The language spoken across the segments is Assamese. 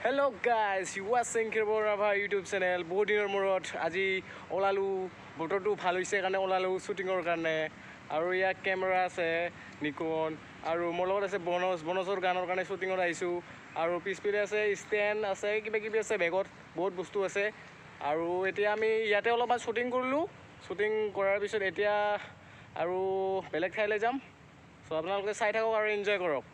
Hello guys, you watching Rabha YouTube channel. Bohut dinor murot. Aji olalu bototu bhal hoise kane olalu shootingor kane. Aru ya camera ase Nikon. Aru molot ase bonusor ganor kane shootingor aisu. Aru pispile ase stand ase kiba ase bagot bahut bostu ase. Aru etia ami yate oloban shooting korlu. Shooting korar bisot etia aru belek thaile jam. So apnaloke sai thakok aru enjoy korok.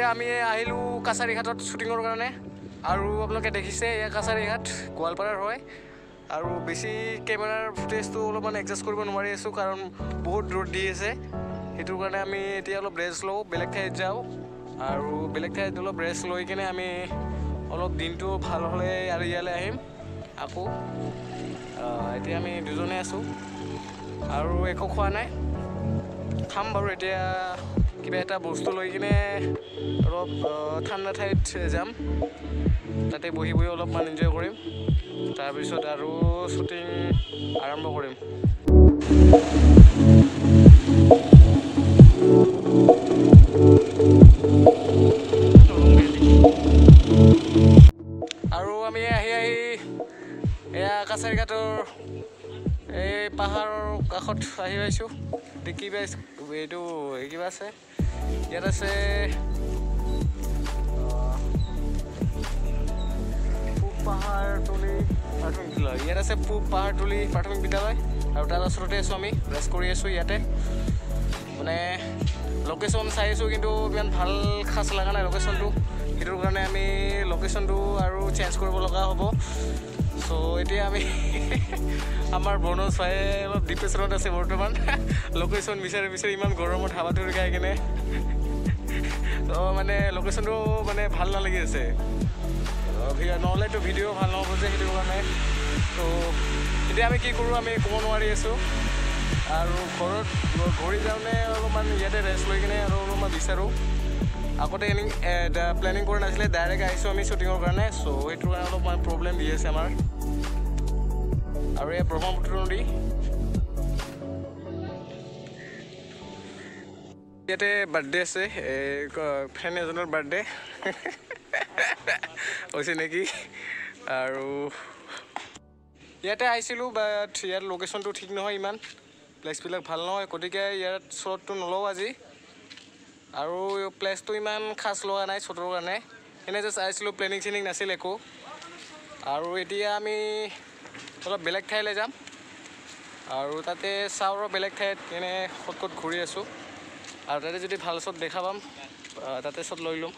আমি আহিলো কাছাৰী ঘাটত শুটিংৰ কাৰণে আৰু আপোনালোকে দেখিছে এই কাছাৰী ঘাট গোৱালপাৰাৰ হয় আৰু বেছি কেমেৰাৰ ফুটেজটো অলপমান এডজাষ্ট কৰিব নোৱাৰি আছো কাৰণ বহুত ৰ'দ দি আছে হেতুৰ কাৰণে আমি এতিয়া অলপ ৰেষ্ট লও বেলেগ ঠাইত যাও আৰু বেলেগ ঠাইত অলপ ৰেষ্ট লৈ কিনে আমি অলপ দিনটো ভাল হলে আৰু ইয়ালে আহিম আকৌ এতিয়া আমি দুজনে আছো আৰু একো খোৱা নাই খাম বাৰু এতিয়া কিবা এটা বস্তু লৈ কিনে অলপ ঠাণ্ডা ঠাইত যাম তাতে বহি বহি অলপমান এনজয় কৰিম তাৰপিছত আৰু শ্বুটিং আৰম্ভ কৰিম আৰু আমি আহি এয়া কাছাৰী ঘাটৰ এই পাহাৰৰ কাষত আহি পাইছোঁ দেখিবা এইটো কিবা আছে ইয়াত আছে পাহাৰতলি প্ৰাথমিক বিদ্যালয় ইয়াত আছে পাহাৰতলি প্ৰাথমিক বিদ্যালয় আৰু তাৰ ওচৰতে আছোঁ আমি ৰেষ্ট কৰি আছোঁ ইয়াতে মানে লোকেশ্যন চাই আছোঁ কিন্তু ইমান ভাল খাচ লগা নাই লোকেশ্যনটো সেইটোৰ কাৰণে আমি লোকেশ্যনটো আৰু চেঞ্জ কৰিব লগা হ'ব চ' এতিয়া আমি আমাৰ বনজ ভাই অলপ ডিপ্ৰেশ্যনত আছে বৰ্তমান লোকেশ্যন বিচাৰি ইমান গৰমত হাৱা ধৰি খাই কিনে তো মানে লোকেশ্যনটো মানে ভাল নালাগি আছে নহ'লেতো ভিডিঅ' ভাল নহ'ব যে সেইটো কাৰণে তো এতিয়া আমি কি কৰোঁ আমি ক'ব নোৱাৰি আছোঁ আৰু ঘৰত ঘূৰি যাওঁতে অলপমান ইয়াতে ৰেষ্ট লৈ কিনে আৰু অলপমান বিচাৰোঁ আগতে প্লেনিং কৰা নাছিলে ডাইৰেক্ট আহিছোঁ আমি শ্বুটিঙৰ কাৰণে চ' সেইটোৰ কাৰণে অলপমান প্ৰব্লেম দি আছে আমাৰ আৰু এই ব্ৰহ্মপুত্ৰ নদী ইয়াতে বাৰ্থডে আছে ফ্ৰেণ্ড এজনৰ বাৰ্থডে হৈছে নেকি আৰু ইয়াতে আহিছিলোঁ বাট ইয়াৰ লোকেশ্যনটো ঠিক নহয় ইমান প্লেচবিলাক ভাল নহয় গতিকে ইয়াত শ্বটটো নলওঁ আজি আৰু প্লেচটো ইমান খাচ লগা নাই শ্বটৰ কাৰণে এনে জাষ্ট আহিছিলোঁ প্লেনিং চেনিং নাছিল একো আৰু এতিয়া আমি অলপ বেলেগ ঠাইলৈ যাম আৰু তাতে চাওঁ বেলেগ ঠাইত এনে ক'ত ঘূৰি আছোঁ আৰু তাতে যদি ভাল শ্বট দেখা পাম তাতে শ্বট লৈ ল'ম